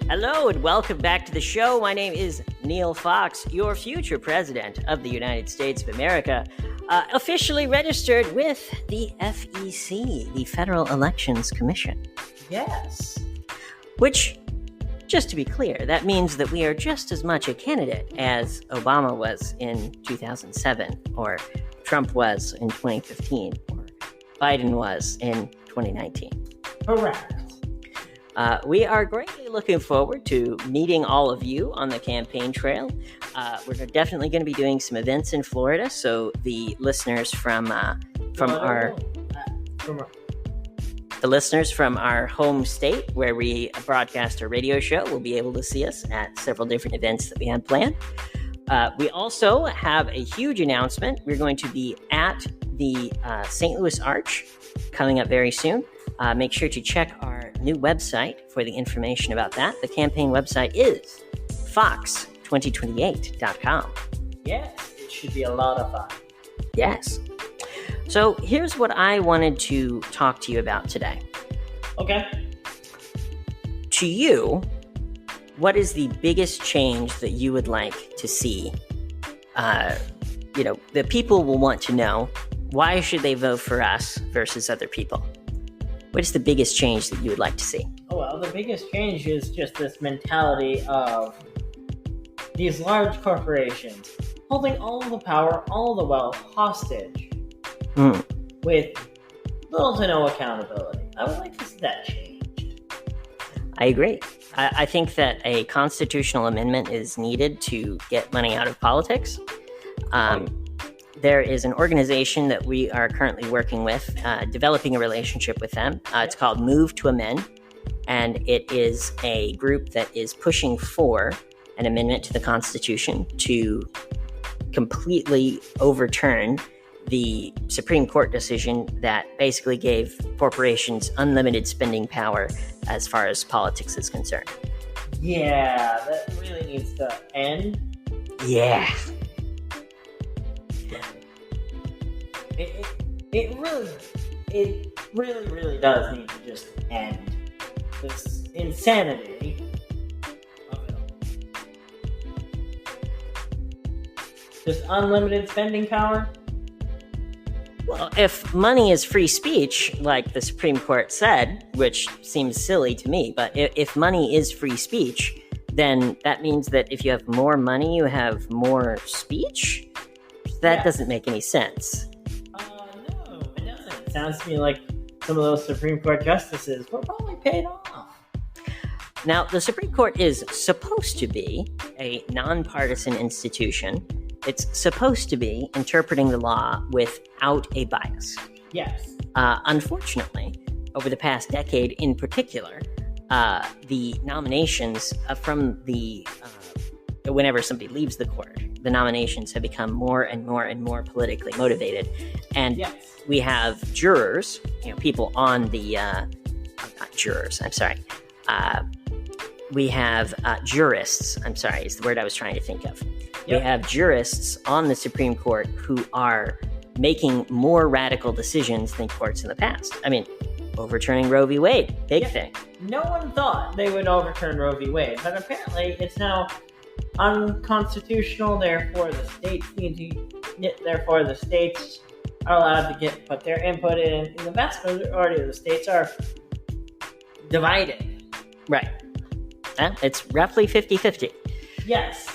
Hello and welcome back to the show. My name is Neil Fox, your future president of the United States of America, officially registered with the FEC, the Federal Elections Commission. Yes. Which, just to be clear, that means that we are just as much a candidate as Obama was in 2007, or Trump was in 2015, or Biden was in 2019. Correct. We are greatly looking forward to meeting all of you on the campaign trail. We're definitely going to be doing some events in Florida, so the listeners from our home state, where we broadcast our radio show, will be able to see us at several different events that we have planned. We also have a huge announcement. We're going to be at the St. Louis Arch coming up very soon. Make sure to check our new website for the information about that. The campaign website is fox2028.com. Yes, it should be a lot of fun. Yes. So here's what I wanted to talk to you about today. Okay. To you, what is the biggest change that you would like to see? The people will want to know, why should they vote for us versus other people? What is the biggest change that you would like to see? Oh, well, the biggest change is just this mentality of these large corporations holding all the power, all the wealth hostage with little to no accountability. I would like to see that changed. I agree. I think that a constitutional amendment is needed to get money out of politics. There is an organization that we are currently working with, developing a relationship with them. It's called Move to Amend, and it is a group that is pushing for an amendment to the Constitution to completely overturn the Supreme Court decision that basically gave corporations unlimited spending power as far as politics is concerned. Yeah, that really needs to end. Yeah. It really does need to just end this insanity of it all. Just unlimited spending power? Well, if money is free speech, like the Supreme Court said, which seems silly to me, but if money is free speech, then that means that if you have more money, you have more speech? That doesn't make any sense. No, it doesn't. It sounds to me like some of those Supreme Court justices were probably paid off. Now, the Supreme Court is supposed to be a nonpartisan institution. It's supposed to be interpreting the law without a bias. Yes. Unfortunately, over the past decade in particular, the nominations from the whenever somebody leaves the court, the nominations have become more and more and more politically motivated. And we have jurors, people on the, not jurors, I'm sorry. We have jurists, I'm sorry, is the word I was trying to think of. We have jurists on the Supreme Court who are making more radical decisions than courts in the past. I mean, overturning Roe v. Wade, big thing. No one thought they would overturn Roe v. Wade, but apparently it's now unconstitutional. Therefore, the states are allowed to put their input in. And the vast majority of the states are divided. Right. It's roughly 50-50. Yes.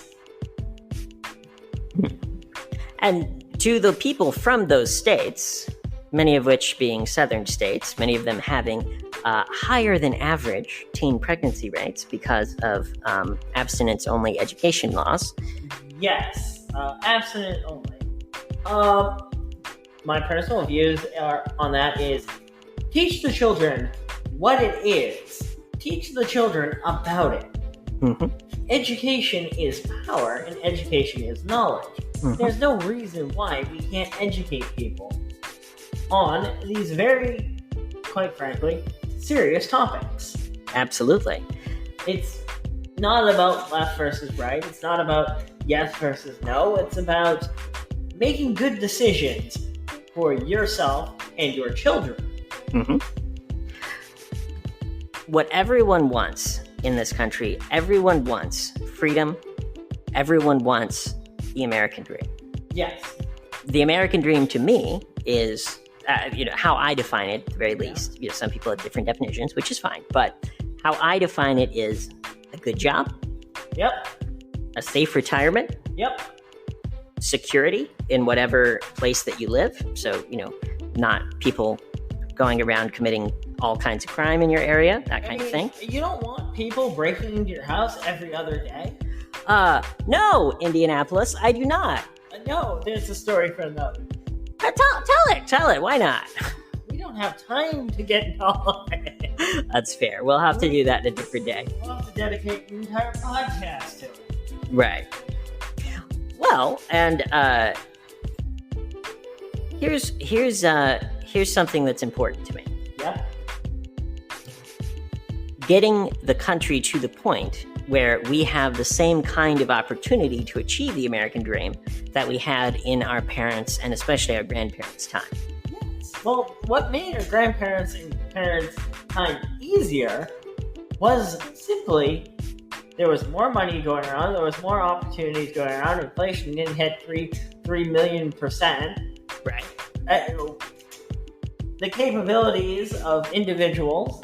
And to the people from those states, many of which being southern states, many of them having higher than average teen pregnancy rates because of abstinence-only education laws. Yes, abstinence only. My personal views on that is teach the children what it is. Teach the children about it. Mm-hmm. Education is power and education is knowledge. Mm-hmm. There's no reason why we can't educate people on these very, quite frankly, serious topics. Absolutely. It's not about left versus right. It's not about yes versus no. It's about making good decisions for yourself and your children. Mm-hmm. What everyone wants in this country, everyone wants freedom. Everyone wants the American dream. Yes. The American dream to me is, how I define it, at the very least. Some people have different definitions, which is fine. But how I define it is a good job. Yep. A safe retirement. Yep. Security in whatever place that you live. So, not people going around committing all kinds of crime in your area, that kind of thing. You don't want people breaking into your house every other day? No, Indianapolis, I do not. No, there's a story for another. Tell it, why not? We don't have time to get into all of it. That's fair. We'll have to do that in a different day. We'll have to dedicate an entire podcast to it. Right. Well, and here's something that's important to me. Yeah. Getting the country to the point where we have the same kind of opportunity to achieve the American dream that we had in our parents' and especially our grandparents' time. Yes. Well, what made our grandparents and parents' time easier was simply there was more money going around, there was more opportunities going around, inflation didn't hit 3 million%. Right. The capabilities of individuals,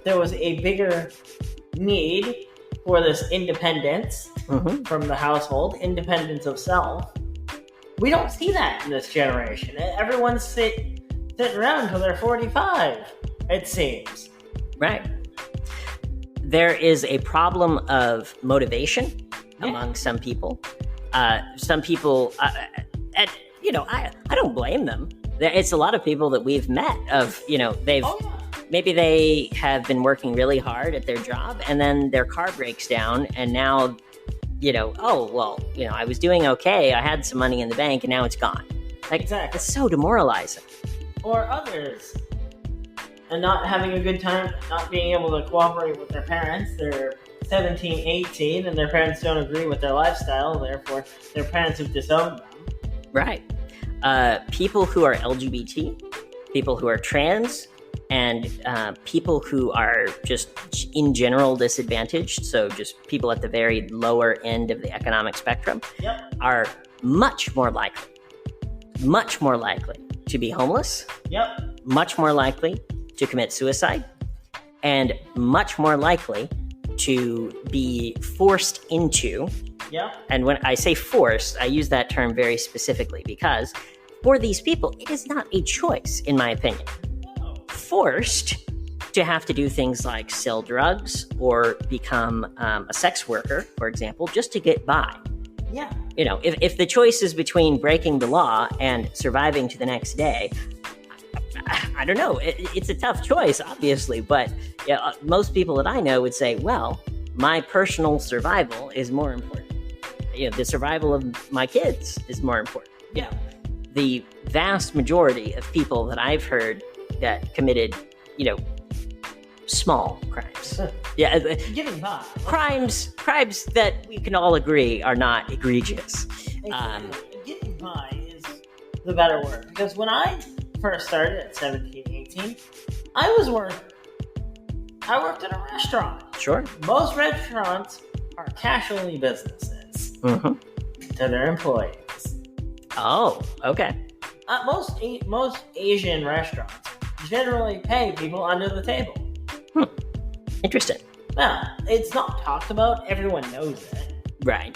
there was a bigger need for this independence from the household, independence of self. We don't see that in this generation. Everyone's sitting around until they're 45, it seems. Right. There is a problem of motivation among some people. Some people, I don't blame them. It's a lot of people that we've met maybe they have been working really hard at their job and then their car breaks down and now, I was doing okay. I had some money in the bank and now it's gone. Exactly. It's so demoralizing. Or others. And not having a good time, not being able to cooperate with their parents. They're 17, 18, and their parents don't agree with their lifestyle. Therefore, their parents have disowned them. Right. People who are LGBT, people who are trans, and people who are just in general disadvantaged, so just people at the very lower end of the economic spectrum, are much more likely to be homeless, much more likely to commit suicide, and much more likely to be forced into, and when I say forced, I use that term very specifically because for these people, it is not a choice, in my opinion. Forced to have to do things like sell drugs or become a sex worker, for example, just to get by. Yeah. If the choice is between breaking the law and surviving to the next day, I don't know. It's a tough choice, obviously, but most people that I know would say, well, my personal survival is more important. The survival of my kids is more important. Yeah. The vast majority of people that I've heard that committed, small crimes. Getting by. Crimes that we can all agree are not egregious. Getting by is the better word. Because when I first started at 17, 18, I worked at a restaurant. Sure. Most restaurants are cash only businesses to their employees. Oh, okay. Most Asian restaurants generally pay people under the table. Interesting. Now, it's not talked about. Everyone knows it. Right.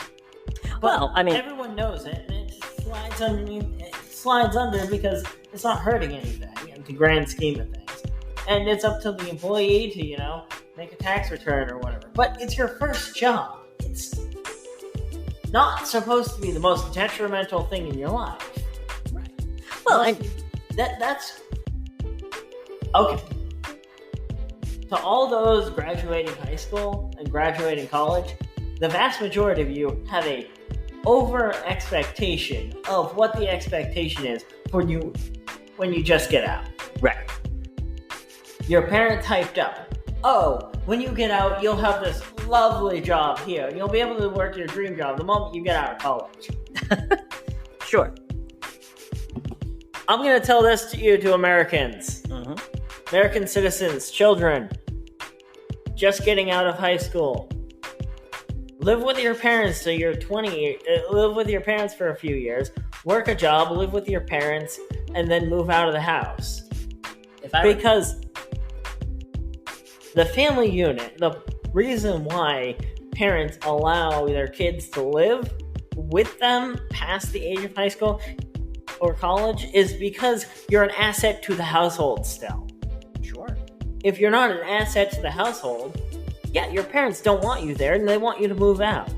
But everyone knows it, and it slides under because it's not hurting anything in the grand scheme of things. And it's up to the employee to, make a tax return or whatever. But it's your first job. It's not supposed to be the most detrimental thing in your life. Right. Well, that's okay. To all those graduating high school and graduating college, the vast majority of you have a over expectation of what the expectation is for you when you just get out. Right. Your parents hyped up. Oh, when you get out, you'll have this lovely job here. You'll be able to work your dream job the moment you get out of college. Sure. I'm going to tell this to Americans. American citizens, children. just getting out of high school. Live with your parents till you're 20. Live with your parents for a few years. Work a job, live with your parents, and then move out of the house. Because the family unit, the reason why parents allow their kids to live with them past the age of high school or college is because you're an asset to the household still. Sure. If you're not an asset to the household, yeah, your parents don't want you there and they want you to move out.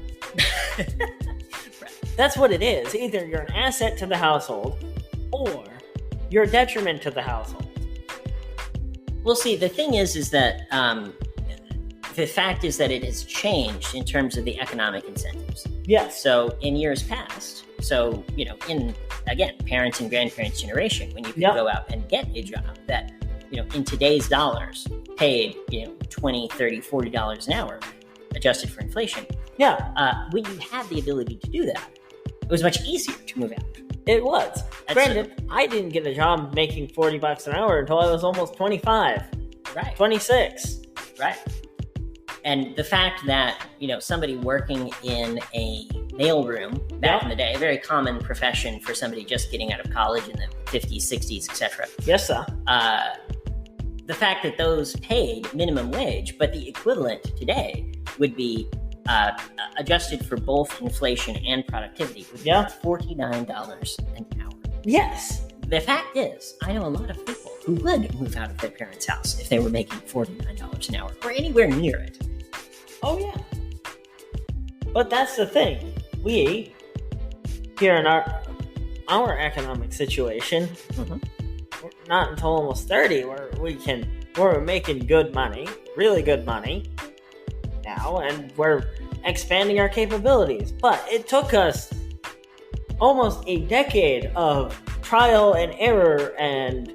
That's what it is. Either you're an asset to the household or you're a detriment to the household. Well, see, the thing is that the fact is that it has changed in terms of the economic incentives. Yes. So in years past, in, again, parents' and grandparents' generation, when you could go out and get a job that, in today's dollars paid, $20, $30, $40 an hour, adjusted for inflation. Yeah. When you had the ability to do that, it was much easier to move out. It was. Granted, I didn't get a job making $40 an hour until I was almost 25. Right. 26. Right. And the fact that, somebody working in a mailroom back in the day, a very common profession for somebody just getting out of college in the 50s, 60s, etc. Yes, sir. The fact that those paid minimum wage, but the equivalent today would be adjusted for both inflation and productivity would be $49 an hour. Yes. The fact is, I know a lot of people who would move out of their parents' house if they were making $49 an hour or anywhere near it. Oh, yeah. But that's the thing. We, here in our economic situation, not until almost 30 where we're making good money, really good money now, and we're expanding our capabilities. But it took us almost a decade of trial and error and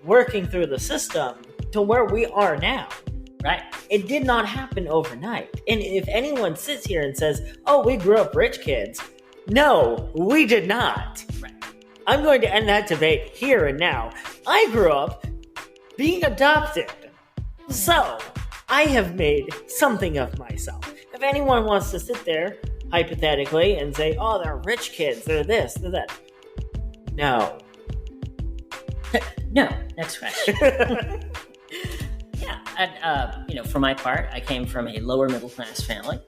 working through the system to where we are now. Right. It did not happen overnight. And if anyone sits here and says, oh, we grew up rich kids, no, we did not. Right. I'm going to end that debate here and now. I grew up being adopted. So, I have made something of myself. If anyone wants to sit there, hypothetically, and say, oh, they're rich kids, they're this, they're that. No. No. Next question. Yeah. And, for my part, I came from a lower middle class family.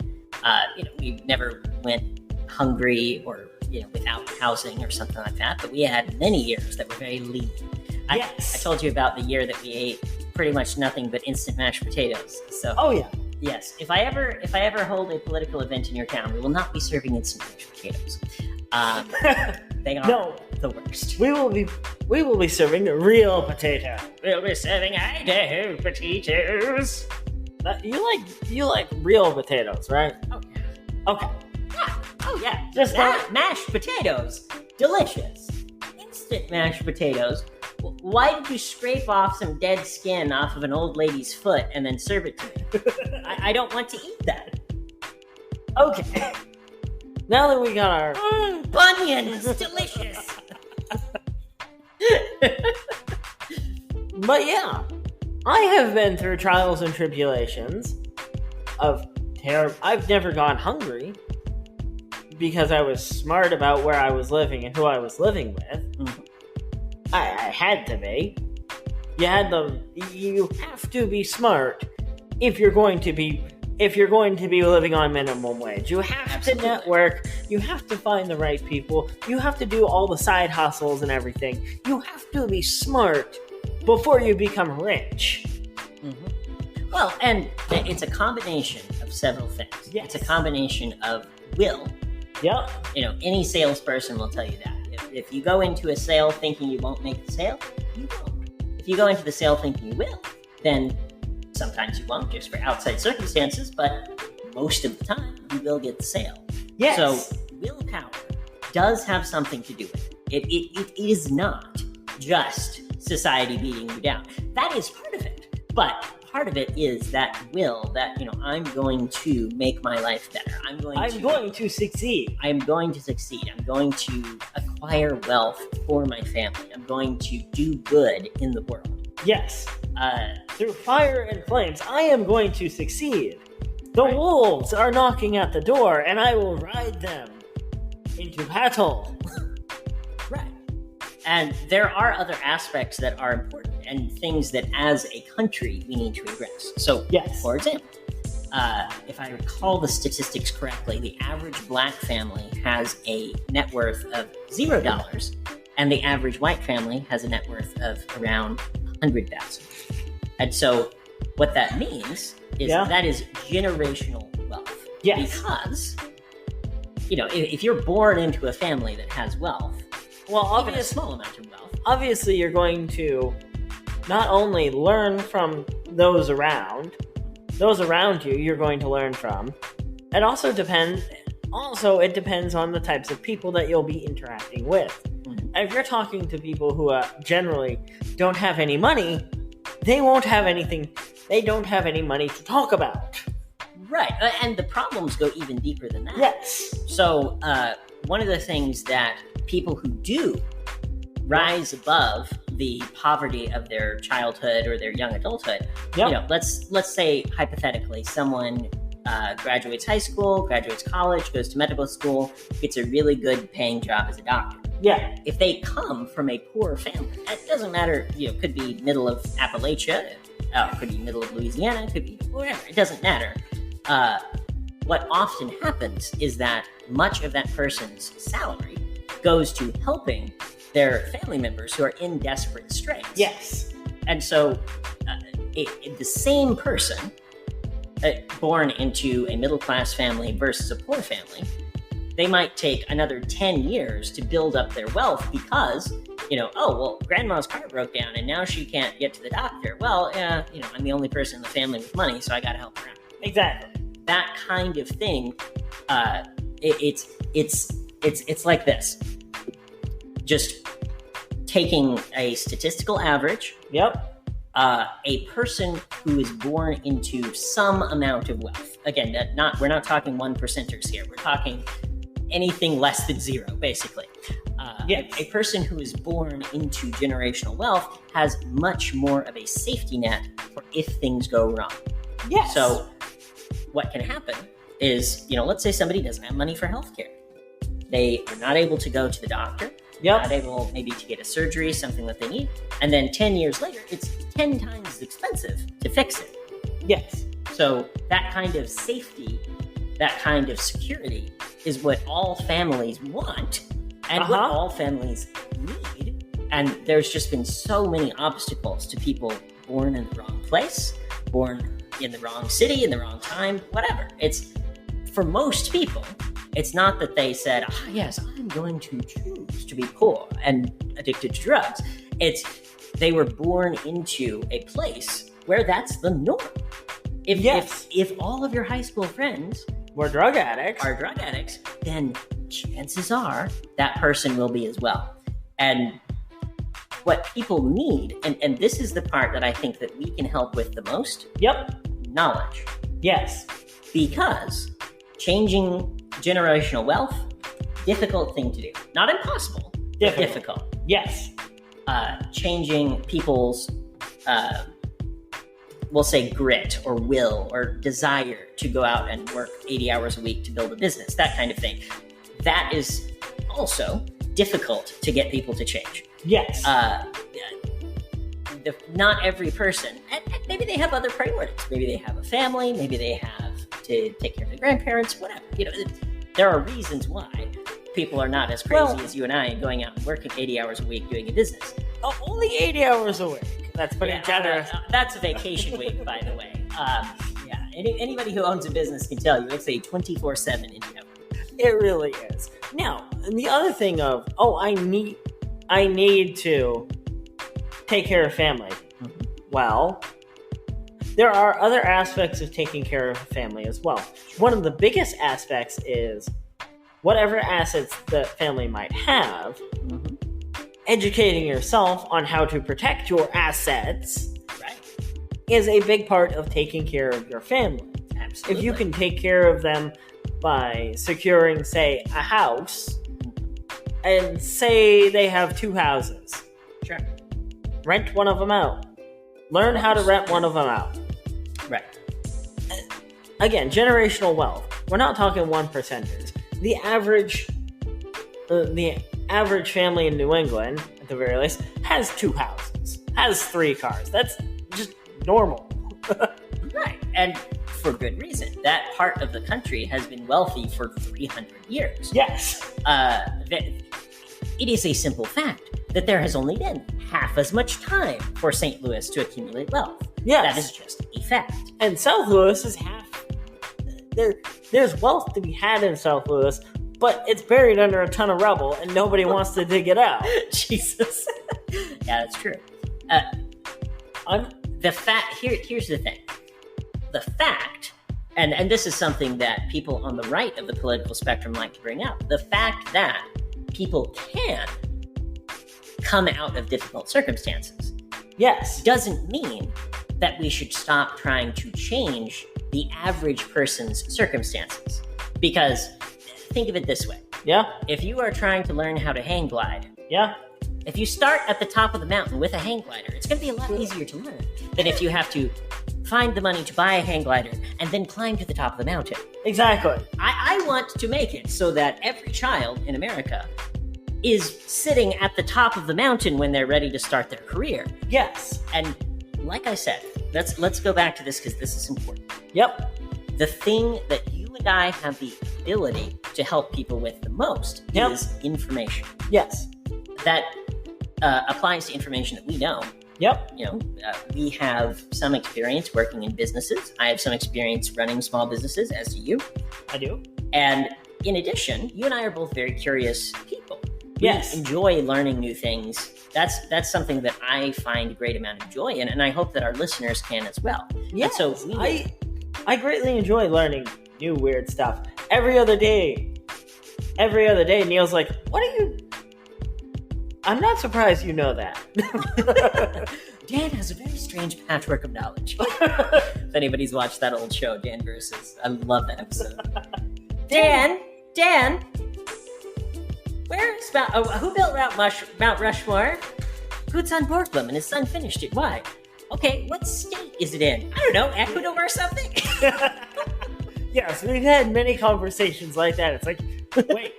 We never went hungry or, without housing or something like that, but we had many years that were very lean. Yes. I told you about the year that we ate pretty much nothing but instant mashed potatoes. So. Oh, yeah. Yes. If I ever hold a political event in your town, we will not be serving instant mashed potatoes. They are the worst. We will be serving real potato. We'll be serving Idaho potatoes. You like real potatoes, right? Oh yeah. Okay. Yeah. Oh yeah. Just mashed potatoes, delicious. Instant mashed potatoes. Why did you scrape off some dead skin off of an old lady's foot and then serve it to me? I don't want to eat that. Okay. Now that we got our Bunions, delicious. But yeah, I have been through trials and tribulations of terror. I've never gone hungry because I was smart about where I was living and who I was living with. Mm-hmm. I had to be. You have to be smart if you're going to be living on minimum wage. You have to network. You have to find the right people. You have to do all the side hustles and everything. You have to be smart before you become rich. Mm-hmm. Well, and it's a combination of several things. Yes. It's a combination of will. Yep. Any salesperson will tell you that. If you go into a sale thinking you won't make the sale, you won't. If you go into the sale thinking you will, then sometimes you won't, just for outside circumstances, but most of the time, you will get the sale. Yes. So, willpower does have something to do with it. It is not just society beating you down. That is part of it. But part of it is that will, that, I'm going to make my life better. I'm going to succeed. I'm going to succeed. I'm going to acquire wealth for my family. I'm going to do good in the world. Yes. through fire and flames, I am going to succeed. The wolves are knocking at the door, and I will ride them into battle. Right. And there are other aspects that are important and things that as a country we need to address. So, yes. For example, if I recall the statistics correctly, the average black family has a net worth of $0, and the average white family has a net worth of around $100,000. And so what that means is that is generational wealth. Yes. Because, if you're born into a family that has wealth, even a small amount of wealth, obviously you're going to not only learn from those around you, you're going to learn from. It depends on the types of people that you'll be interacting with. Mm-hmm. If you're talking to people who generally don't have any money, they don't have any money to talk about. Right, and the problems go even deeper than that. Yes. So, one of the things that people who do rise above the poverty of their childhood or their young adulthood, let's say hypothetically someone graduates high school, graduates college, goes to medical school, gets a really good paying job as a doctor. Yeah. If they come from a poor family, it doesn't matter, could be middle of Appalachia, could be middle of Louisiana, could be wherever, it doesn't matter. What often happens is that much of that person's salary goes to helping their family members who are in desperate straits. Yes. And so the same person born into a middle-class family versus a poor family, they might take another 10 years to build up their wealth because, grandma's car broke down and now she can't get to the doctor. Well, I'm the only person in the family with money, so I got to help her out. Exactly. That kind of thing, it's like this. Just taking a statistical average. Yep. A person who is born into some amount of wealth. Again, we're not talking 1%ers here. We're talking anything less than zero, basically. Yes. A person who is born into generational wealth has much more of a safety net for if things go wrong. Yes. So what can happen is, let's say somebody doesn't have money for healthcare. They are not able to go to the doctor. Not able maybe to get a surgery, something that they need. And then 10 years later, it's 10 times as expensive to fix it. Yes. So that kind of safety, that kind of security is what all families want and what all families need. And there's just been so many obstacles to people born in the wrong place, born in the wrong city, in the wrong time, whatever. It's, for most people, it's not that they said, yes, I'm going to choose to be poor and addicted to drugs. It's they were born into a place where that's the norm. If all of your high school friends are drug addicts, then chances are that person will be as well. And what people need, and this is the part that I think that we can help with the most. Knowledge. Yes. Because changing generational wealth, difficult thing to do. Not impossible, but difficult. Yes. Changing people's, we'll say grit or will or desire to go out and work 80 hours a week to build a business, that kind of thing. That is also difficult to get people to change. Yes. Not every person, and maybe they have other priorities. Maybe they have a family, maybe they have to take care of their grandparents, whatever. There are reasons why people are not as crazy as you and I and going out and working 80 hours a week doing a business. Oh, only 80 hours a week. That's pretty generous. That's a vacation week, by the way. Anybody who owns a business can tell you it's a 24/7 endeavor. It really is. Now, and the other thing of, I need to take care of family. Mm-hmm. Well, there are other aspects of taking care of a family as well. One of the biggest aspects is whatever assets the family might have, educating yourself on how to protect your assets is a big part of taking care of your family. Absolutely. If you can take care of them by securing, say, a house, and say they have two houses. Sure. Rent one of them out. Learn how to rent one of them out. Right. Again, generational wealth. We're not talking 1%ers. The average family in New England, at the very least, has 2 houses, has 3 cars. That's just normal. Right. And for good reason. That part of the country has been wealthy for 300 years. Yes. It is a simple fact that there has only been half as much time for St. Louis to accumulate wealth. Yes. That is just a fact. And South Louis is half. There's wealth to be had in South Louis, but it's buried under a ton of rubble, and nobody wants to dig it out. Jesus. Yeah, that's true. Here's the thing. The fact, and this is something that people on the right of the political spectrum like to bring up, the fact that people can come out of difficult circumstances, yes, doesn't mean that we should stop trying to change the average person's circumstances. Because think of it this way. Yeah. If you are trying to learn how to hang glide, yeah, if you start at the top of the mountain with a hang glider, it's going to be a lot easier to learn than if you have to find the money to buy a hang glider and then climb to the top of the mountain. Exactly. I want to make it so that every child in America is sitting at the top of the mountain when they're ready to start their career. Yes. And like I said, let's go back to this because this is important. Yep. The thing that you and I have the ability to help people with the most is information. Yes. That applies to information that we know. Yep. We have some experience working in businesses. I have some experience running small businesses, as do you. I do. And in addition, you and I are both very curious people. Yes. We enjoy learning new things. That's something that I find a great amount of joy in, and I hope that our listeners can as well. Yes. And so I greatly enjoy learning new weird stuff. Every other day, Neil's like, what are you... I'm not surprised you know that. Dan has a very strange patchwork of knowledge. If anybody's watched that old show, Dan Versus, I love that episode. Dan, where's who built Mount Rushmore? Boots on Borglum, and his son finished it. Why? Okay, what state is it in? I don't know, Ecuador or something? Yes, we've had many conversations like that. It's like, wait,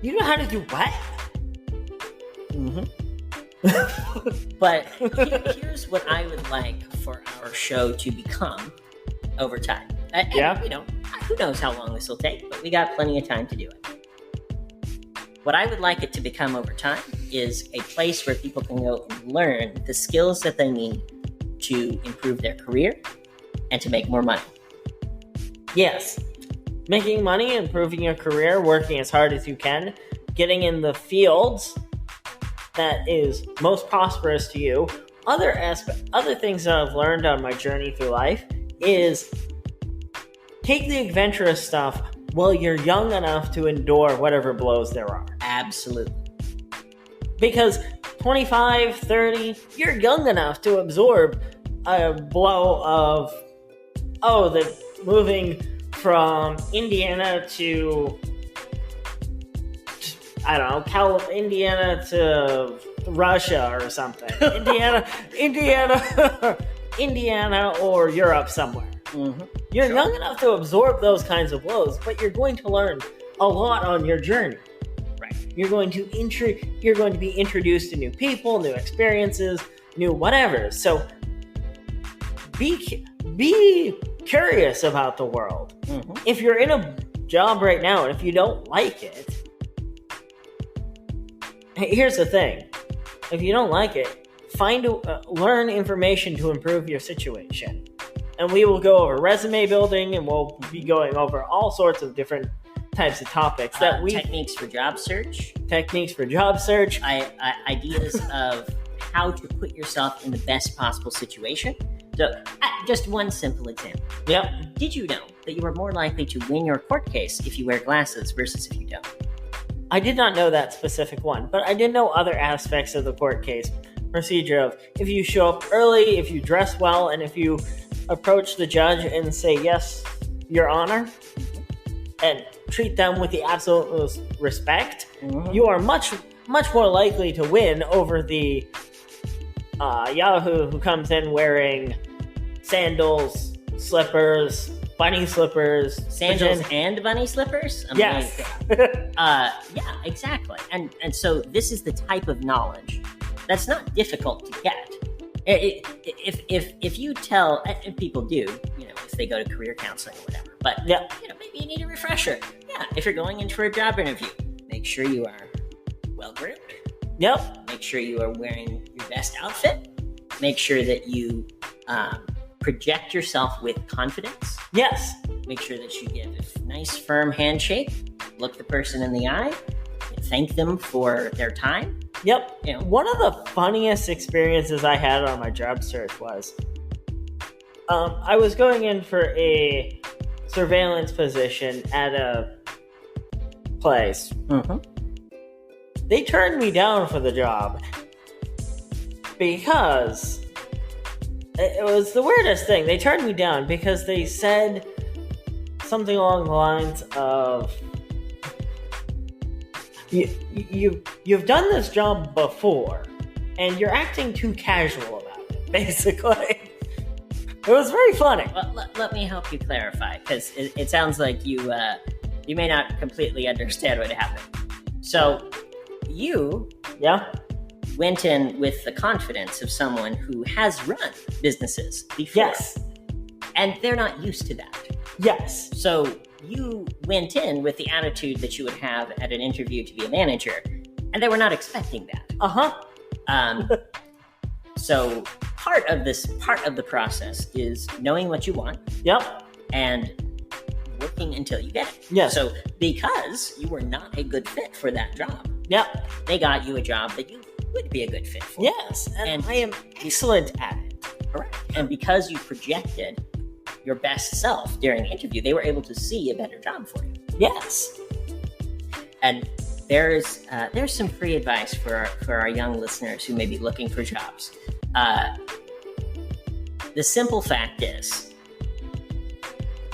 you know how to do what? Mm-hmm. But here's what I would like for our show to become over time. And, who knows how long this will take, but we got plenty of time to do it. What I would like it to become over time is a place where people can go and learn the skills that they need to improve their career and to make more money. Yes. Making money, improving your career, working as hard as you can, getting in the fields that is most prosperous to you. Other things that I've learned on my journey through life is take the adventurous stuff while you're young enough to endure whatever blows there are. Absolutely. Because 25, 30, you're young enough to absorb a blow of, moving from Indiana to, I don't know, Indiana to Russia or something. Indiana or Europe somewhere. Mm-hmm. You're young enough to absorb those kinds of blows, but you're going to learn a lot on your journey. Right. You're going to be introduced to new people, new experiences, new whatever. So be curious about the world. Mm-hmm. If you're in a job right now and if you don't like it, here's the thing. If you don't like it, learn information to improve your situation. And we will go over resume building, and we'll be going over all sorts of different types of topics techniques for job search, ideas of how to put yourself in the best possible situation. So, just one simple example. Yep. Did you know that you are more likely to win your court case if you wear glasses versus if you don't? I did not know that specific one, but I did know other aspects of the court case procedure of if you show up early, if you dress well, and if you approach the judge and say, yes, your honor, and treat them with the absolute most respect, you are much, much more likely to win over the Yahoo who comes in wearing sandals, slippers, bunny slippers. Sandals and bunny slippers? Yes. Yeah, exactly. And so this is the type of knowledge that's not difficult to get. If you tell, and people do, if they go to career counseling or whatever, but maybe you need a refresher. Yeah, if you're going in for a job interview, make sure you are well-groomed. Yep. Make sure you are wearing your best outfit. Make sure that you project yourself with confidence. Yes. Make sure that you give a nice, firm handshake. Look the person in the eye. Thank them for their time. Yep. One of the funniest experiences I had on my job search was I was going in for a surveillance position at a place. Mm-hmm. They turned me down for the job because it was the weirdest thing. They turned me down because they said something along the lines of, you've done this job before, and you're acting too casual about it, basically. It was very funny. Well, let me help you clarify, because it sounds like you may not completely understand what happened. So, you went in with the confidence of someone who has run businesses before. Yes. And they're not used to that. Yes. So you went in with the attitude that you would have at an interview to be a manager, and they were not expecting that. Uh-huh. So part of the process is knowing what you want. Yep. And working until you get it. Yes. So because you were not a good fit for that job, yep, they got you a job that you would be a good fit for. Yes, and I am excellent at it. Correct. And because you projected your best self during the interview, they were able to see a better job for you. Yes. And there's some free advice for our young listeners who may be looking for jobs. The simple fact is,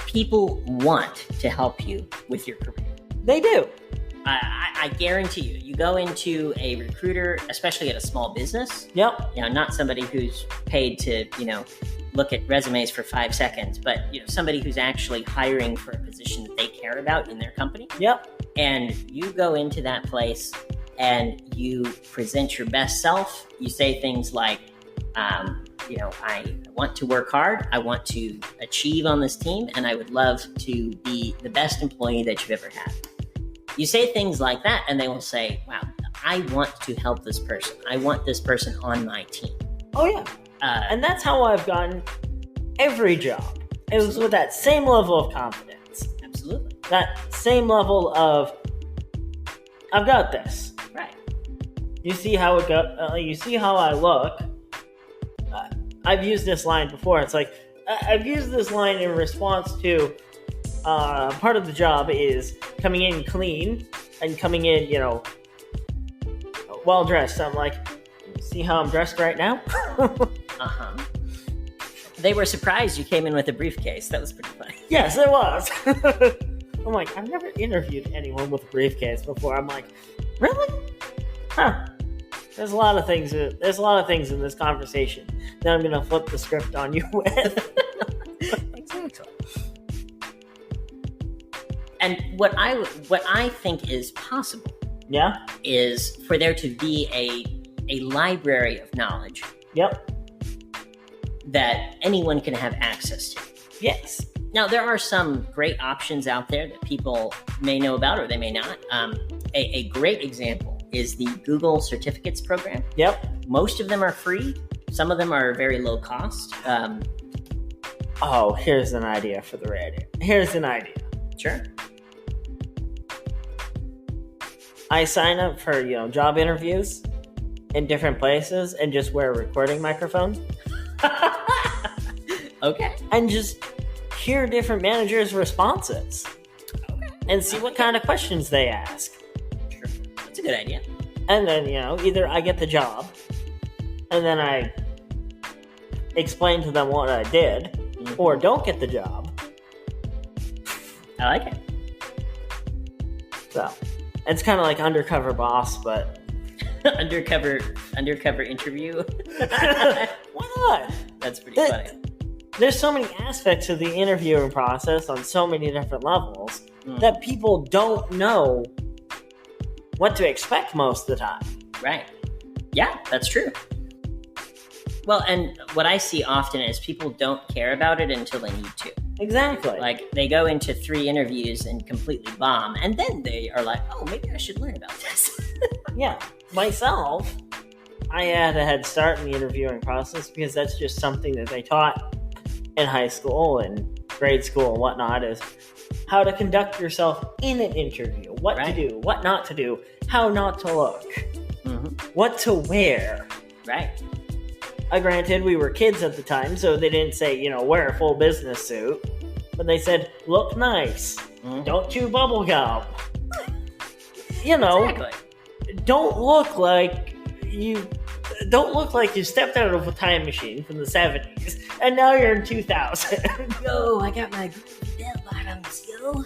people want to help you with your career. They do. I guarantee you, you go into a recruiter, especially at a small business. Yep. Not somebody who's paid to, look at resumes for 5 seconds, but, somebody who's actually hiring for a position that they care about in their company. Yep. And you go into that place and you present your best self. You say things like, I want to work hard. I want to achieve on this team, and I would love to be the best employee that you've ever had. You say things like that, and they will say, wow, I want to help this person. I want this person on my team. Oh, yeah. And that's how I've gotten every job. It was with that same level of confidence. Absolutely. That same level of, I've got this. Right. You see how it goes. You see how I look. I've used this line before. It's like, I've used this line in response to part of the job is coming in clean and coming in, well dressed. I'm like, see how I'm dressed right now? Uh-huh. They were surprised you came in with a briefcase. That was pretty funny. Yes, it was. I'm like, I've never interviewed anyone with a briefcase before. I'm like, really? Huh. There's a lot of things in this conversation that I'm going to flip the script on you with. Exactly. And what I think is possible, is for there to be a library of knowledge. Yep. That anyone can have access to. Yes. Now, there are some great options out there that people may know about or they may not. A great example is the Google Certificates program. Yep. Most of them are free. Some of them are very low cost. Here's an idea for the radio. Here's an idea. Sure. I sign up for, job interviews in different places and just wear a recording microphone. Okay. And just hear different managers' responses. Okay. And see what kind of questions they ask. Sure. That's a good idea. And then, either I get the job, and then I explain to them what I did, or don't get the job. I like it. So, it's kind of like Undercover Boss, but undercover interview. Why not? That's pretty funny. There's so many aspects of the interviewing process on so many different levels that people don't know what to expect most of the time. Right. Yeah, that's true. Well, and what I see often is people don't care about it until they need to. Exactly. Like, they go into 3 interviews and completely bomb, and then they are like, oh, maybe I should learn about this. Yeah. Myself, I had a head start in the interviewing process because that's just something that they taught in high school and grade school and whatnot, is how to conduct yourself in an interview, what to do, what not to do, how not to look, what to wear. Right. Granted, we were kids at the time, so they didn't say, wear a full business suit, but they said, look nice, don't chew bubble gum. Exactly. Don't look like you stepped out of a time machine from the 70s, and now you're in 2000. Yo, I got my bell bottoms, yo.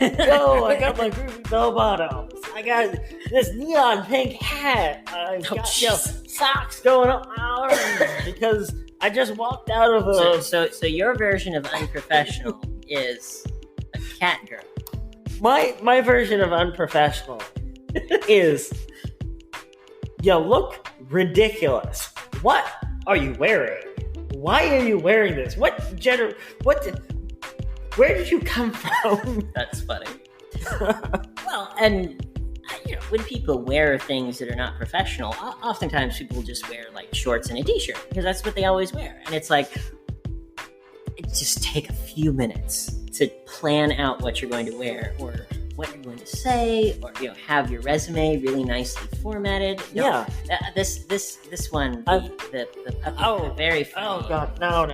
Yo, I got my groovy bell bottoms. I got this neon pink hat. I've got socks going up my arms because I just walked out of a... So your version of unprofessional is a cat girl. My version of unprofessional is, you look ridiculous. What are you wearing? Why are you wearing this? Where did you come from? That's funny. Well, and when people wear things that are not professional, oftentimes people just wear like shorts and a t-shirt because that's what they always wear. And it's like, just take a few minutes to plan out what you're going to wear or what you're going to say, or have your resume really nicely formatted. This one, the very funny. Oh god, no.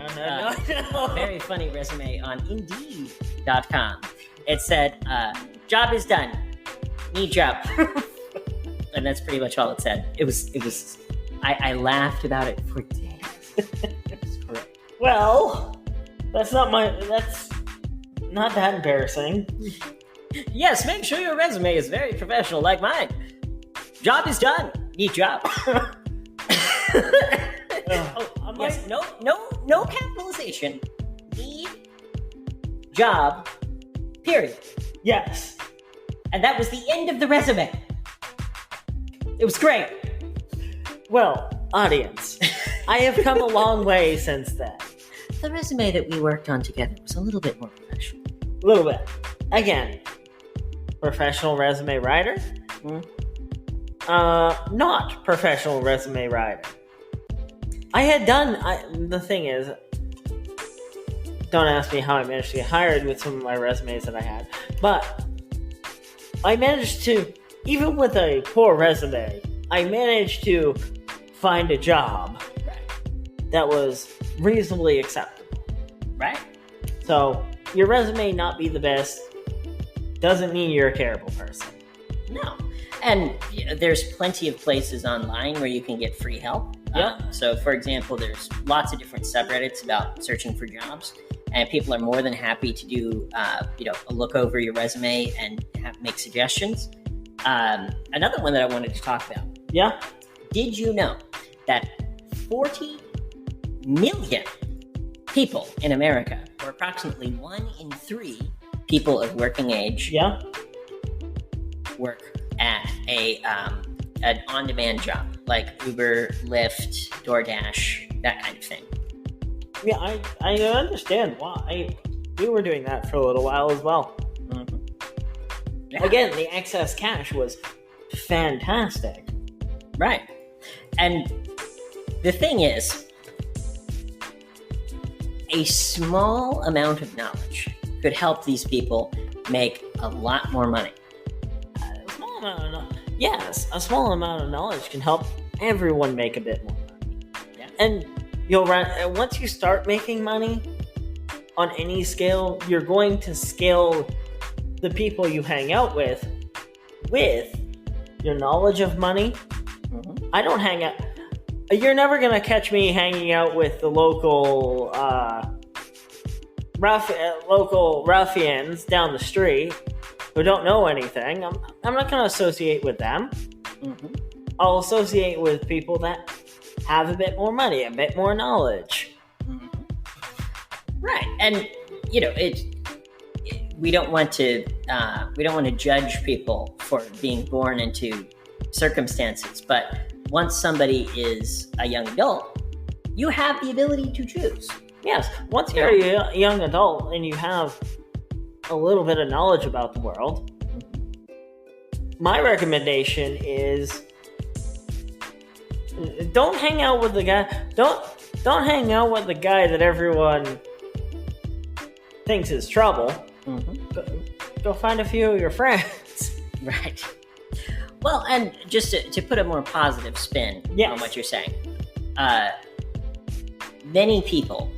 Very funny resume on Indeed.com. It said, "Job is done. Need job," and that's pretty much all it said. It was. I laughed about it for days. It was correct. Well, that's not that embarrassing. Yes, make sure your resume is very professional like mine. Job is done. Need job. Yes, no capitalization. Need job. Period. Yes. And that was the end of the resume. It was great. Well, audience, I have come a long way since then. The resume that we worked on together was a little bit more professional. A little bit. Again, professional resume writer? Not professional resume writer. The thing is, don't ask me how I managed to get hired with some of my resumes that I had, but I managed to, even with a poor resume, I managed to find a job that was reasonably acceptable. Right. So, your resume not be the best doesn't mean you're a terrible person. No. And there's plenty of places online where you can get free help. Yeah. So, for example, there's lots of different subreddits about searching for jobs, and people are more than happy to do, a look over your resume and make suggestions. Another one that I wanted to talk about. Yeah. Did you know that 40 million people in America, or approximately 1 in 3 people of working age, work at an on-demand job like Uber, Lyft, DoorDash, that kind of thing. Yeah, I understand why. We were doing that for a little while as well. Yeah. Again, the excess cash was fantastic. Right. And the thing is, a small amount of knowledge could help these people make a lot more money. Yes, a small amount of knowledge can help everyone make a bit more money. Yeah. And once you start making money on any scale, you're going to scale the people you hang out with your knowledge of money. I don't hang out. You're never going to catch me hanging out with the local ruffians down the street who don't know anything. I'm not going to associate with them. I'll associate with people that have a bit more money, a bit more knowledge. Mm-hmm. Right, and we don't want to judge people for being born into circumstances, but once somebody is a young adult, you have the ability to choose. Yes, once you're a young adult and you have a little bit of knowledge about the world, my recommendation is don't hang out with the guy. Don't hang out with the guy that everyone thinks is trouble. Mm-hmm. Go find a few of your friends. Right. Well, and just to put a more positive spin on what you're saying, many people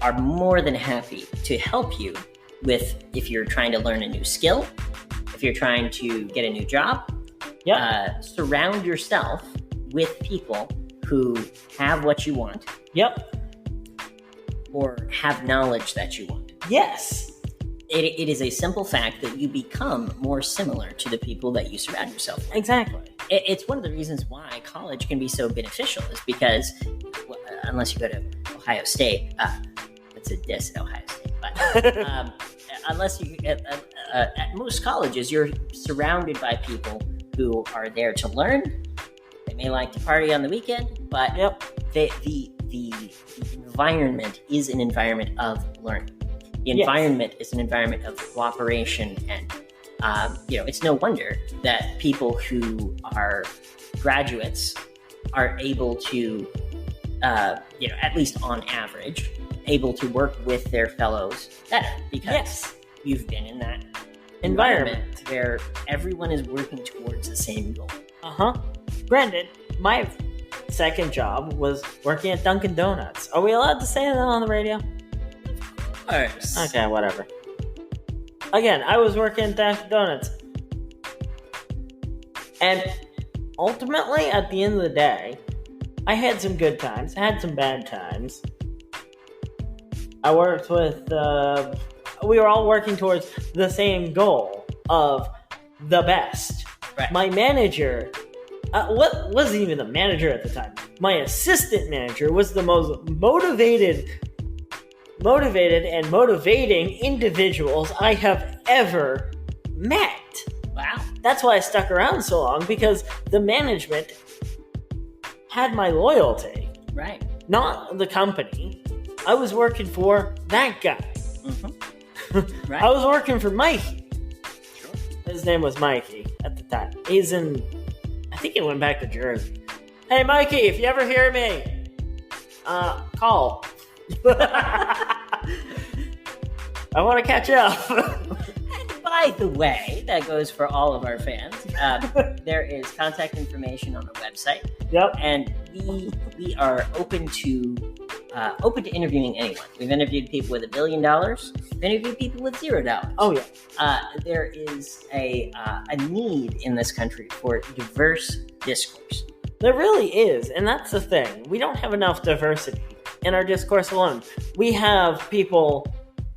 are more than happy to help you with if you're trying to learn a new skill, if you're trying to get a new job. Surround yourself with people who have what you want. Or have knowledge that you want. Yes. It is a simple fact that you become more similar to the people that you surround yourself with. Exactly. It's one of the reasons why college can be so beneficial is because, unless you go to Ohio State, it's a diss at Ohio State, but unless you, at most colleges, you're surrounded by people who are there to learn. They may like to party on the weekend, but the environment is an environment of learning. The environment is an environment of cooperation, and it's no wonder that people who are graduates are able to, at least on average, able to work with their fellows better because you've been in that environment where everyone is working towards the same goal. Granted, my second job was working at Dunkin' Donuts. Are we allowed to say that on the radio? Of course. Okay, whatever. Again, I was working at Dunkin' Donuts. And ultimately, at the end of the day, I had some good times. I had some bad times. I worked with... we were all working towards the same goal of the best. Right. My manager... what wasn't even the manager at the time. My assistant manager was the most motivated and motivating individuals I have ever met. Wow. That's why I stuck around so long, because the management had my loyalty. Right. Not the company. I was working for that guy. Mm-hmm. Right. I was working for Mikey. Sure. His name was Mikey at the time. He's in... I think he went back to Jersey. Hey, Mikey, if you ever hear me, call. I want to catch up. And by the way, that goes for all of our fans. There is contact information on the website. And we are open to interviewing anyone. We've interviewed people with $1 billion. We've interviewed people with $0. Oh yeah. There is a need in this country for diverse discourse. There really is, and that's the thing. We don't have enough diversity in our discourse alone. We have people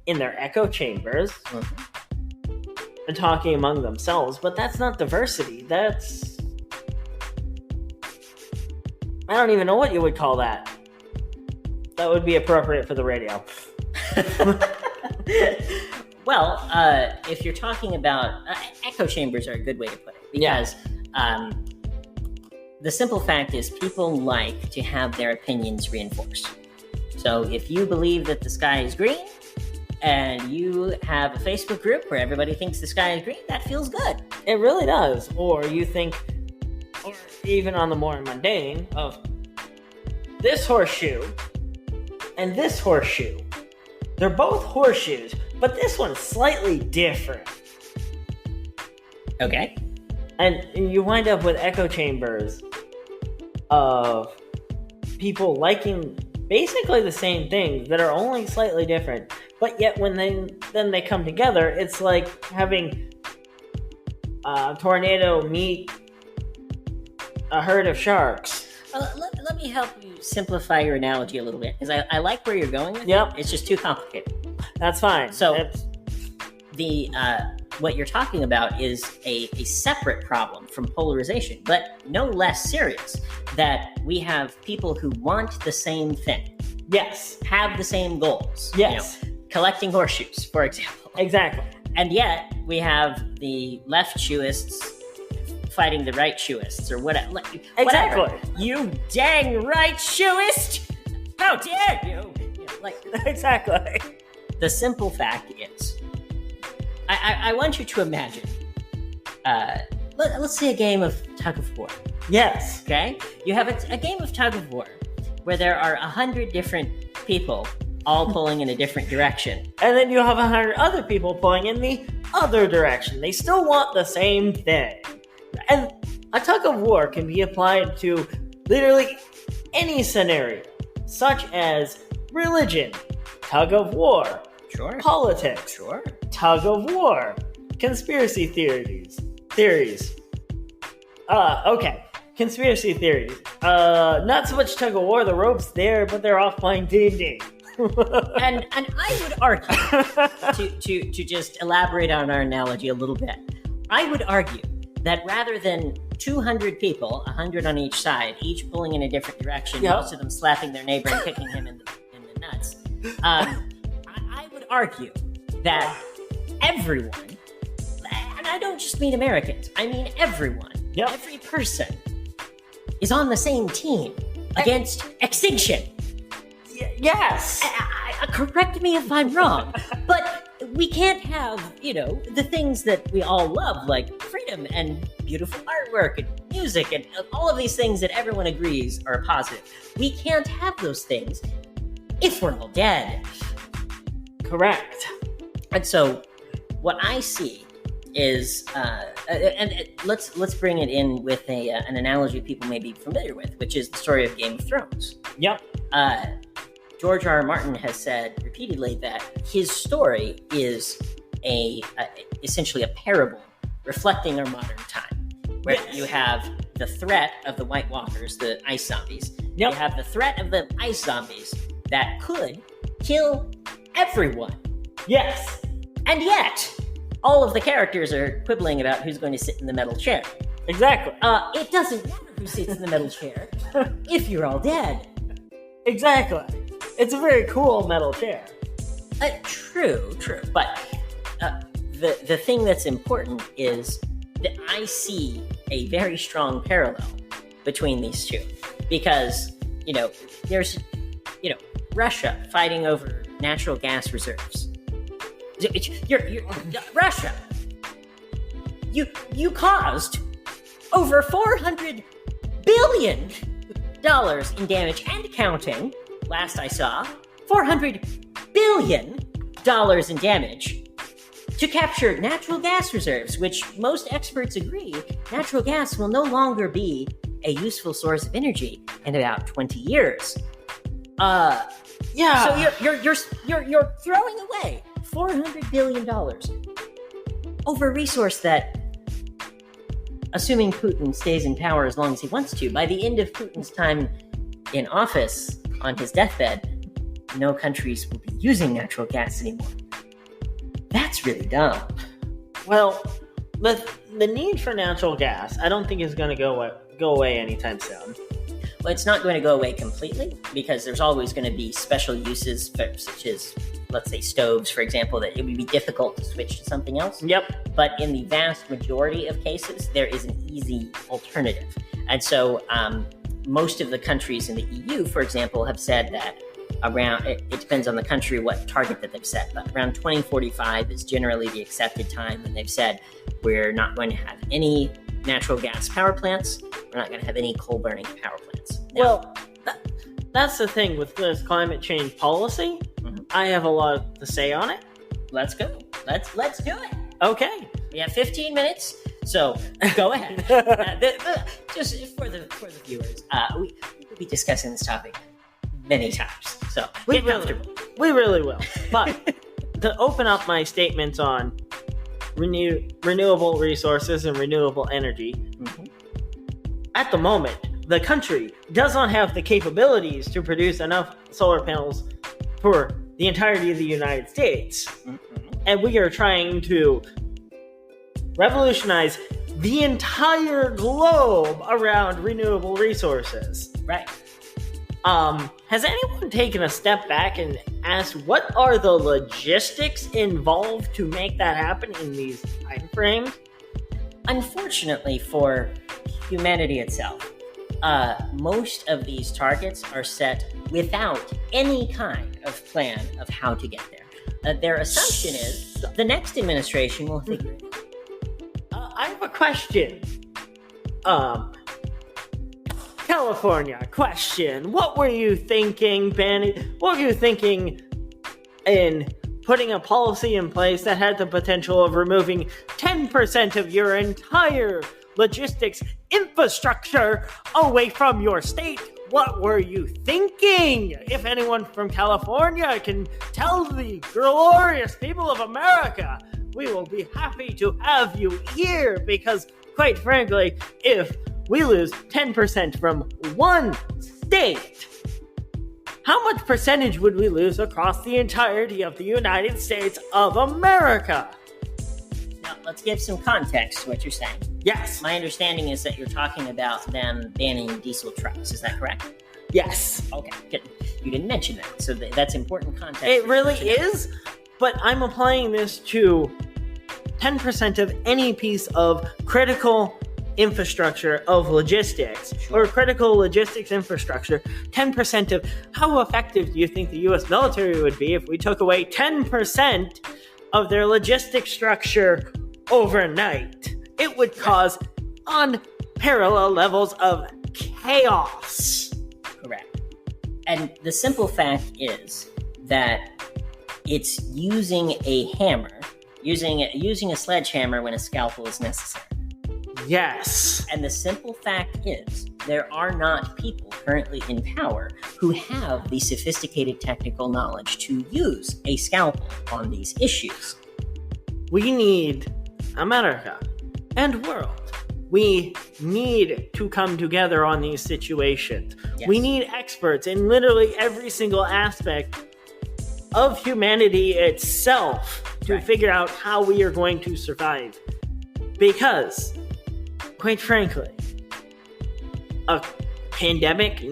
in their echo chambers and talking among themselves, but that's not diversity. That's... I don't even know what you would call that. That would be appropriate for the radio. Well, if you're talking about... echo chambers are a good way to put it, because the simple fact is people like to have their opinions reinforced. So if you believe that the sky is green, and you have a Facebook group where everybody thinks the sky is green, that feels good. It really does. Or you think, or even on the more mundane, of this horseshoe and this horseshoe. They're both horseshoes, but this one's slightly different. Okay. And you wind up with echo chambers of people liking basically the same things that are only slightly different. But yet when they come together, it's like having a tornado meet a herd of sharks. Let me help you simplify your analogy a little bit, because I like where you're going with it. It's just too complicated. That's fine. So the what you're talking about is a separate problem from polarization, but no less serious, that we have people who want the same thing. Yes. Have the same goals. Yes. Collecting horseshoes, for example. Exactly. And yet, we have the left shoeists fighting the right shoeists, or whatever. Exactly. You dang right shoeist! How dare you! Exactly. The simple fact is, I want you to imagine, let's say a game of tug of war. Yes. Okay? You have a game of tug of war where there are 100 different people all pulling in a different direction. And then you have 100 other people pulling in the other direction. They still want the same thing. And a tug of war can be applied to literally any scenario, such as religion, tug of war, Sure. politics, Sure. tug of war, conspiracy theories. Okay. Conspiracy theories. Not so much tug of war, the rope's there, but they're off playing D&D. and I would argue, to just elaborate on our analogy a little bit, I would argue that rather than 200 people, 100 on each side, each pulling in a different direction, most of them slapping their neighbor and kicking him in the nuts, I would argue that everyone, and I don't just mean Americans, I mean everyone, every person, is on the same team against extinction. Yes. Correct me if I'm wrong, but we can't have, the things that we all love, like freedom and beautiful artwork and music and all of these things that everyone agrees are positive. We can't have those things if we're all dead. Correct. And so what I see is, let's bring it in with an analogy people may be familiar with, which is the story of Game of Thrones. Yep. George R. R. Martin has said repeatedly that his story is essentially a parable reflecting our modern time, where you have the threat of the White Walkers, the ice zombies. You have the threat of the ice zombies that could kill everyone. Yes. And yet, all of the characters are quibbling about who's going to sit in the metal chair. Exactly. It doesn't matter who sits in the metal chair if you're all dead. Exactly. It's a very cool metal chair. True. But the thing that's important is that I see a very strong parallel between these two. Because, there's, Russia fighting over natural gas reserves. You're Russia. You caused over $400 billion in damage and counting. Last I saw, $400 billion in damage to capture natural gas reserves, which most experts agree natural gas will no longer be a useful source of energy in about 20 years. So you're throwing away $400 billion over a resource that, assuming Putin stays in power as long as he wants to, by the end of Putin's time in office on his deathbed, no countries will be using natural gas anymore. That's really dumb. Well, the need for natural gas, I don't think is going to go away anytime soon. Well, it's not going to go away completely, because there's always going to be special uses, such as, let's say, stoves, for example, that it would be difficult to switch to something else. Yep. But in the vast majority of cases, there is an easy alternative. And so most of the countries in the EU, for example, have said that it depends on the country what target that they've set, but around 2045 is generally the accepted time when they've said we're not going to have any natural gas power plants, we're not going to have any coal-burning power plants. Now, well, that's the thing with this climate change policy. Mm-hmm. I have a lot to say on it. Let's go. Let's do it. Okay. We have 15 minutes, so go ahead. Just for the viewers, we'll be discussing this topic many times, so get comfortable. We really will. But to open up my statements on renewable resources and renewable energy, mm-hmm. At the moment, the country does not have the capabilities to produce enough solar panels for the entirety of the United States. Mm-hmm. And we are trying to revolutionize the entire globe around renewable resources. Right. Has anyone taken a step back and asked what are the logistics involved to make that happen in these time frames? Unfortunately for humanity itself, most of these targets are set without any kind of plan of how to get there. Their assumption is the next administration will figure it out. I have a question. California, question. What were you thinking, Benny? What were you thinking in putting a policy in place that had the potential of removing 10% of your entire logistics infrastructure away from your state? What were you thinking? If anyone from California can tell the glorious people of America, we will be happy to have you here, because quite frankly, if we lose 10% from one state, how much percentage would we lose across the entirety of the United States of America? Now, let's give some context to what you're saying. Yes. My understanding is that you're talking about them banning diesel trucks. Is that correct? Yes. Okay, good. You didn't mention that, so that's important context. It really is, but I'm applying this to 10% of any piece of critical infrastructure of logistics, or critical logistics infrastructure. 10% of how effective do you think the U.S. military would be if we took away 10% of their logistics structure overnight? It would cause unparalleled levels of chaos. Correct. And the simple fact is that it's using a hammer, using a sledgehammer when a scalpel is necessary. Yes. And the simple fact is, there are not people currently in power who have the sophisticated technical knowledge to use a scalpel on these issues. We need America and world. We need to come together on these situations. Yes. We need experts in literally every single aspect of humanity itself to figure out how we are going to survive. Because, quite frankly, a pandemic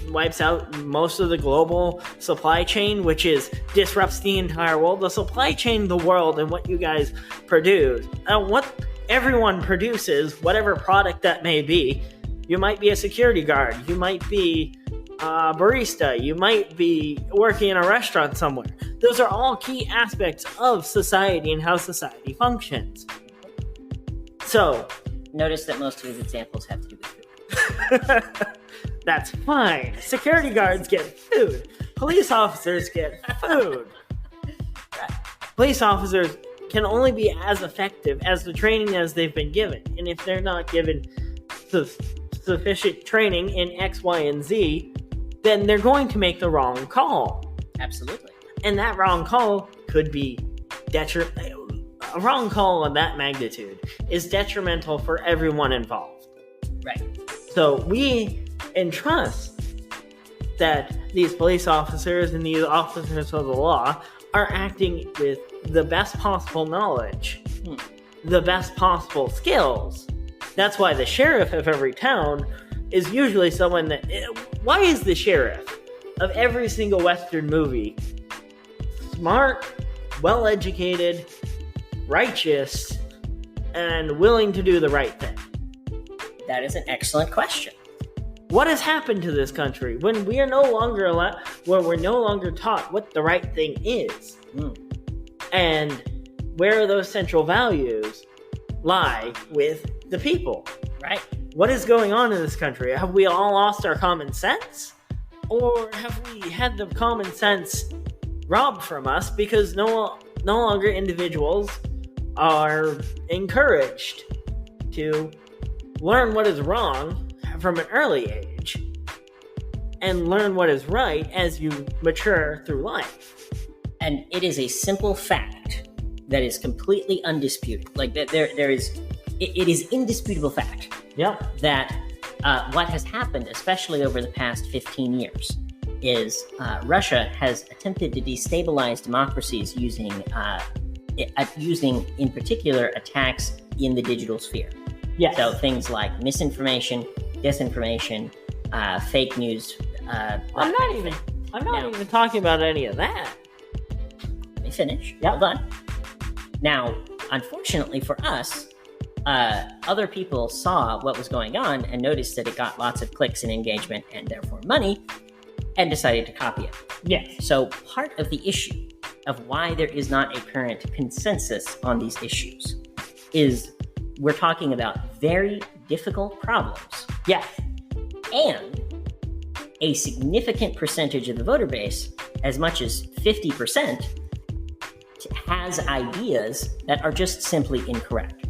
wipes out most of the global supply chain, which disrupts the entire world. The supply chain, the world, and what you guys produce, what everyone produces, whatever product that may be. You might be a security guard. You might be a barista. You might be working in a restaurant somewhere. Those are all key aspects of society and how society functions. So, notice that most of his examples have to do with food. That's fine. Security guards get food. Police officers get food. Police officers can only be as effective as the training as they've been given. And if they're not given sufficient training in X, Y, and Z, then they're going to make the wrong call. Absolutely. And that wrong call could be detrimental. A wrong call of that magnitude is detrimental for everyone involved. Right. So we entrust that these police officers and these officers of the law are acting with the best possible knowledge, the best possible skills. That's why the sheriff of every town is usually someone that... Why is the sheriff of every single Western movie smart, well-educated, righteous, and willing to do the right thing? That is an excellent question. What has happened to this country when we are no longer we're no longer taught what the right thing is? And where those central values lie with the people, right? What is going on in this country? Have we all lost our common sense? Or have we had the common sense robbed from us because no longer individuals are encouraged to learn what is wrong from an early age and learn what is right as you mature through life? And it is a simple fact that is completely undisputed. Like that, it is indisputable fact. Yeah. That what has happened, especially over the past 15 years, is Russia has attempted to destabilize democracies using using, in particular, attacks in the digital sphere. Yes. So things like misinformation, disinformation, fake news. I'm not even talking about any of that. Let me finish. Yep. Hold on. Now, unfortunately for us, other people saw what was going on and noticed that it got lots of clicks and engagement and therefore money, and decided to copy it. Yes. So part of the issue of why there is not a current consensus on these issues is we're talking about very difficult problems. Yes. And a significant percentage of the voter base, as much as 50%, has ideas that are just simply incorrect.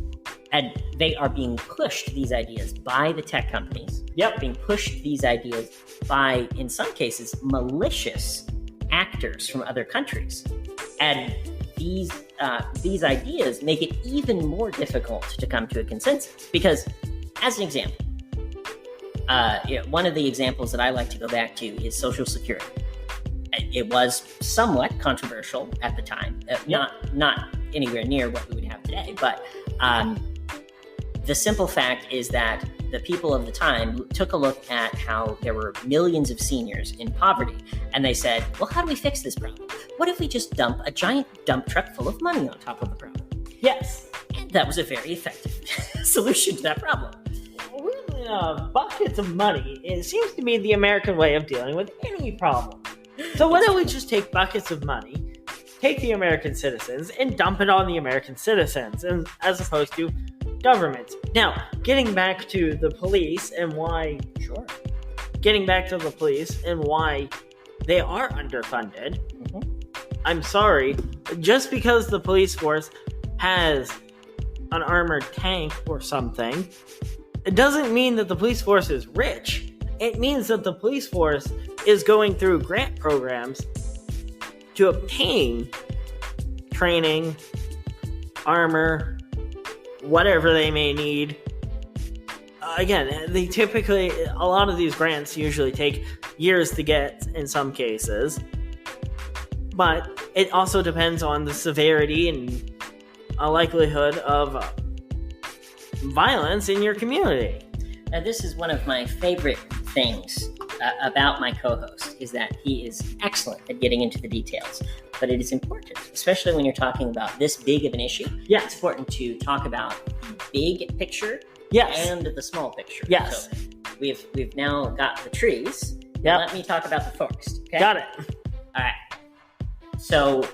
And they are being pushed, these ideas, by the tech companies. Yep. Being pushed, these ideas, by, in some cases, malicious actors from other countries. And these ideas make it even more difficult to come to a consensus. Because, as an example, one of the examples that I like to go back to is Social Security. It was somewhat controversial at the time, not anywhere near what we would have today, but the simple fact is that the people of the time took a look at how there were millions of seniors in poverty, and they said, well, how do we fix this problem? What if we just dump a giant dump truck full of money on top of the problem? Yes. And that was a very effective solution to that problem. Buckets of money, it seems to be the American way of dealing with any problem. So why don't we just take buckets of money, take the American citizens, and dump it on the American citizens, and as opposed to governments. Now, getting back to the police and why... Sure. Getting back to the police and why they are underfunded. Mm-hmm. I'm sorry, just because the police force has an armored tank or something, it doesn't mean that the police force is rich. It means that the police force is going through grant programs to obtain training, armor, whatever they may need. Again, a lot of these grants usually take years to get in some cases, but it also depends on the severity and a likelihood of violence in your community. Now, this is one of my favorite things about my co-host, is that he is excellent at getting into the details. But it is important, especially when you're talking about this big of an issue. Yes. It's important to talk about the big picture, yes, and the small picture. Yes. So we've now got the trees. Yep. Let me talk about the forest. Okay? Got it. All right. So,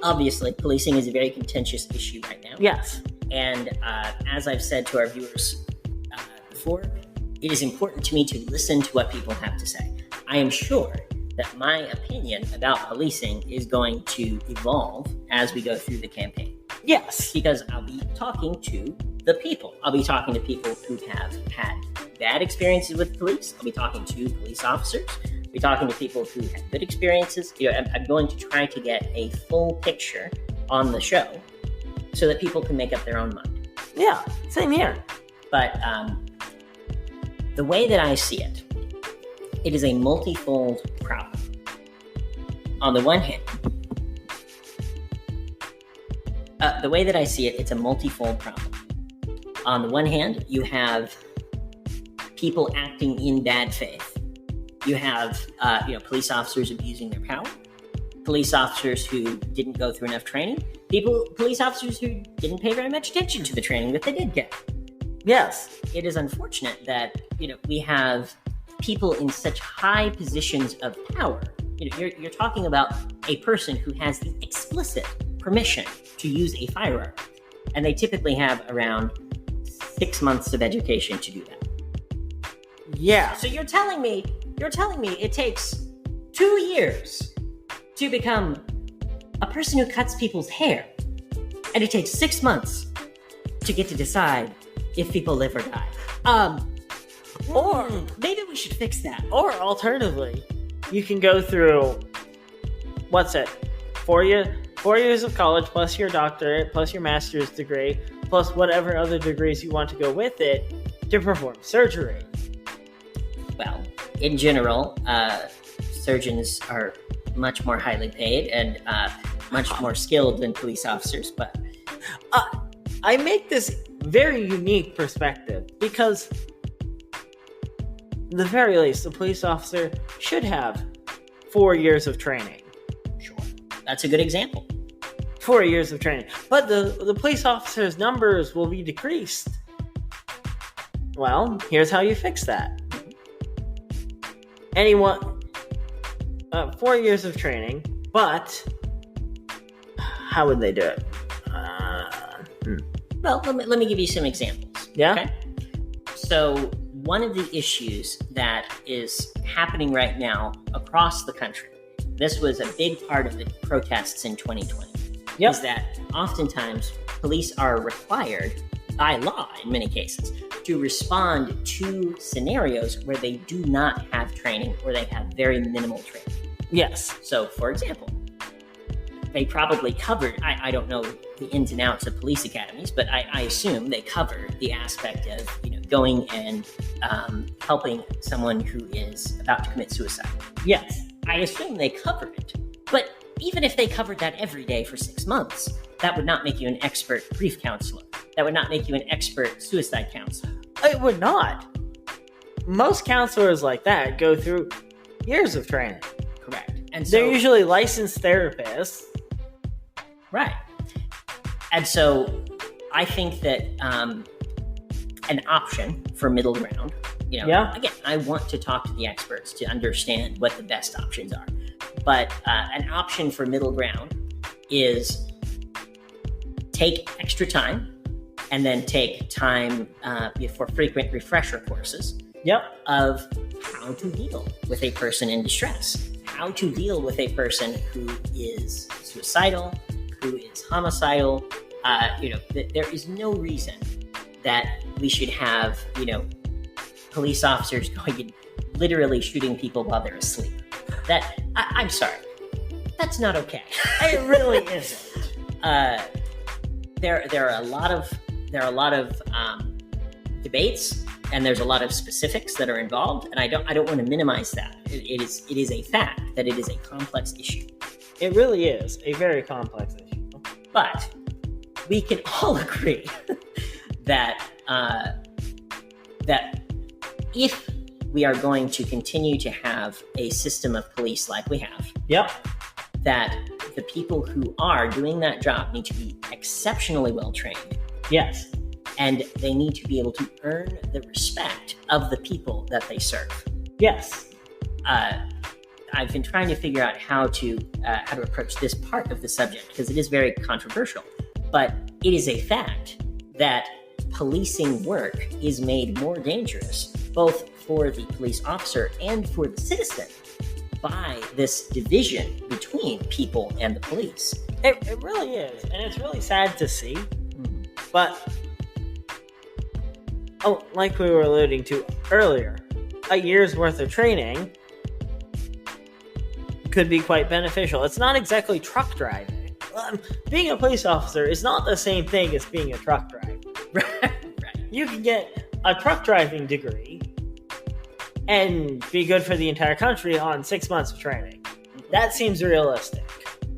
obviously, policing is a very contentious issue right now. Yes. And as I've said to our viewers before, it is important to me to listen to what people have to say. I am sure that my opinion about policing is going to evolve as we go through the campaign. Yes. Because I'll be talking to the people. I'll be talking to people who have had bad experiences with police. I'll be talking to police officers. I'll be talking to people who have good experiences. I'm going to try to get a full picture on the show so that people can make up their own mind. Yeah, same here. But the way that I see it, it is a multifold problem. On the one hand, the way that I see it, it's a multifold problem. On the one hand, you have people acting in bad faith. You have, police officers abusing their power, police officers who didn't go through enough training, police officers who didn't pay very much attention to the training that they did get. Yes. It is unfortunate that, we have people in such high positions of power. You're talking about a person who has the explicit permission to use a firearm, and they typically have around 6 months of education to do that. Yeah. So you're telling me it takes 2 years to become a person who cuts people's hair, and it takes 6 months to get to decide if people live or die. Or maybe we should fix that. Or alternatively, you can go through, 4 years of college, plus your doctorate, plus your master's degree, plus whatever other degrees you want to go with it, to perform surgery. Well, in general, surgeons are much more highly paid and much more skilled than police officers. But I make this very unique perspective because, at the very least, the police officer should have 4 years of training. Sure, that's a good example. 4 years of training, but the police officer's numbers will be decreased. Well, here's how you fix that. Anyone, 4 years of training, but how would they do it? Well, let me give you some examples. Yeah. Okay? So one of the issues that is happening right now across the country, this was a big part of the protests in 2020, is that oftentimes police are required by law, in many cases, to respond to scenarios where they do not have training or they have very minimal training. Yes. So, for example, they probably covered, I don't know the ins and outs of police academies, but I assume they cover the aspect of, going and helping someone who is about to commit suicide. Yes. I assume they covered it. But even if they covered that every day for 6 months, that would not make you an expert grief counselor. That would not make you an expert suicide counselor. It would not. Most counselors like that go through years of training. Correct. And so, they're usually licensed therapists. Right. And so I think that an option for middle ground, again, I want to talk to the experts to understand what the best options are. But an option for middle ground is take extra time and then take time for frequent refresher courses of how to deal with a person in distress, how to deal with a person who is suicidal, who is homicidal. There is no reason that we should have, police officers going and literally shooting people while they're asleep. I'm sorry. That's not okay. It really isn't. There are a lot of debates, and there's a lot of specifics that are involved, and I don't want to minimize that. It is a fact that it is a complex issue. It really is a very complex issue. But we can all agree that if we are going to continue to have a system of police like we have, that the people who are doing that job need to be exceptionally well trained. Yes. And they need to be able to earn the respect of the people that they serve. Yes. I've been trying to figure out how to approach this part of the subject because it is very controversial. But it is a fact that policing work is made more dangerous, both for the police officer and for the citizen, by this division between people and the police. It really is, and it's really sad to see. Mm-hmm. But, like we were alluding to earlier, a year's worth of training could be quite beneficial. It's not exactly truck driving. Being a police officer is not the same thing as being a truck driver. Right. You can get a truck driving degree and be good for the entire country on 6 months of training. That seems realistic.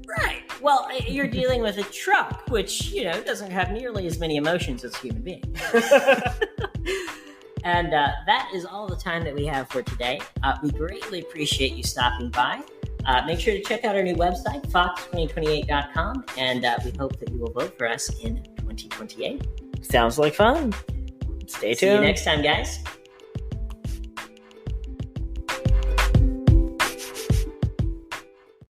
Right. Well, you're dealing with a truck, which, doesn't have nearly as many emotions as a human being. And that is all the time that we have for today. We greatly appreciate you stopping by. Make sure to check out our new website, fox2028.com, and we hope that you will vote for us in 2028. Sounds like fun. Stay tuned. See you next time, guys.